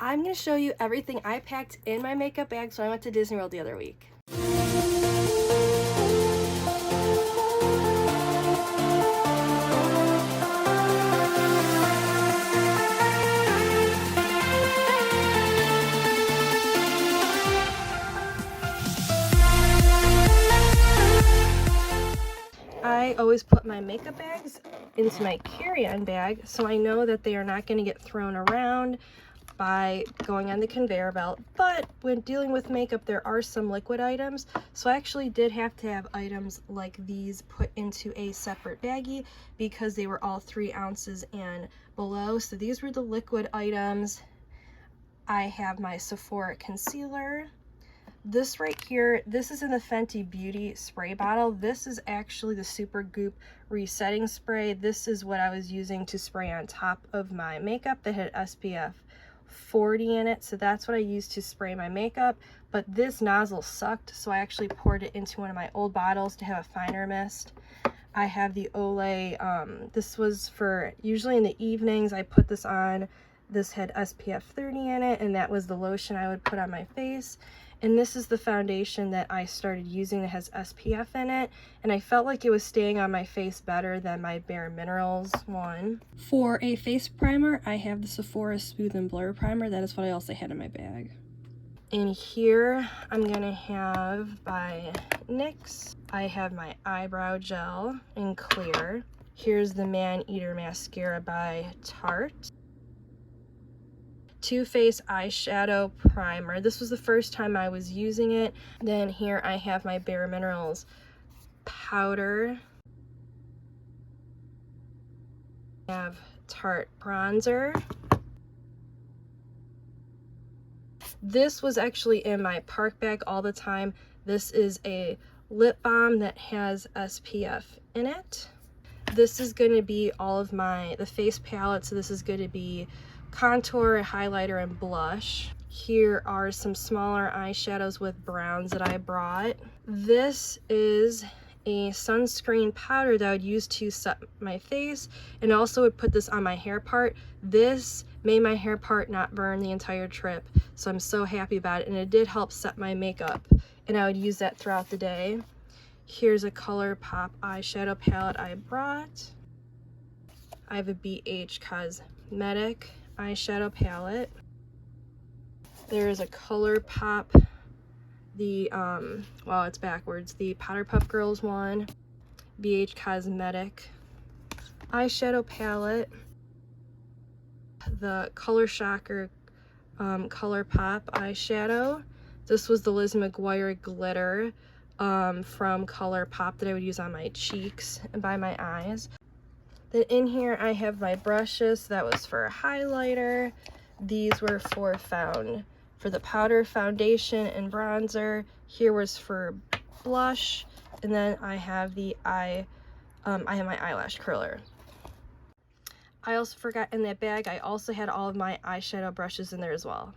I'm going to show you everything I packed in my makeup bag so I went to Disney World the other week. I always put my makeup bags into my carry-on bag so I know that they are not going to get thrown around by going on the conveyor belt. But when dealing with makeup, there are some liquid items, so I actually did have to have items like these put into a separate baggie because they were all 3 ounces and below. So these were the liquid items. I have my Sephora concealer. This right here, this is in the Fenty Beauty spray bottle. This is actually the Supergoop resetting spray. This is what I was using to spray on top of my makeup that had SPF 40 in it, so that's what I used to spray my makeup. But this nozzle sucked, so I actually poured it into one of my old bottles to have a finer mist. I have the Olay, this was for usually in the evenings. I put this on. This had SPF 30 in it, and that was the lotion I would put on my face. And this is the foundation that I started using that has SPF in it, and I felt like it was staying on my face better than my bareMinerals one. For a face primer, I have the Sephora Smooth and Blur Primer. That is what I also had in my bag. In here, I'm gonna have by NYX. I have my eyebrow gel in clear. Here's the Man Eater Mascara by Tarte. Too Faced eyeshadow primer. This was the first time I was using it. Then here I have my bareMinerals powder. I have Tarte bronzer. This was actually in my park bag all the time. This is a lip balm that has SPF in it. This is going to be all of the face palette. So this is going to be contour, highlighter, and blush. Here are some smaller eyeshadows with browns that I brought. This is a sunscreen powder that I would use to set my face, and also would put this on my hair part. This made my hair part not burn the entire trip, so I'm so happy about it, and it did help set my makeup, and I would use that throughout the day. Here's a ColourPop eyeshadow palette I brought. I have a BH Cosmetic eyeshadow palette. There's a ColourPop, well, it's backwards, the Powder Puff Girls one, BH Cosmetic eyeshadow palette, the Color Shocker ColourPop eyeshadow. This was the Liz McGuire glitter from ColourPop that I would use on my cheeks and by my eyes. Then in here I have my brushes. That was for a highlighter. These were for the powder, foundation, and bronzer. Here was for blush, and then I have I have my eyelash curler. I also forgot in that bag I also had all of my eyeshadow brushes in there as well.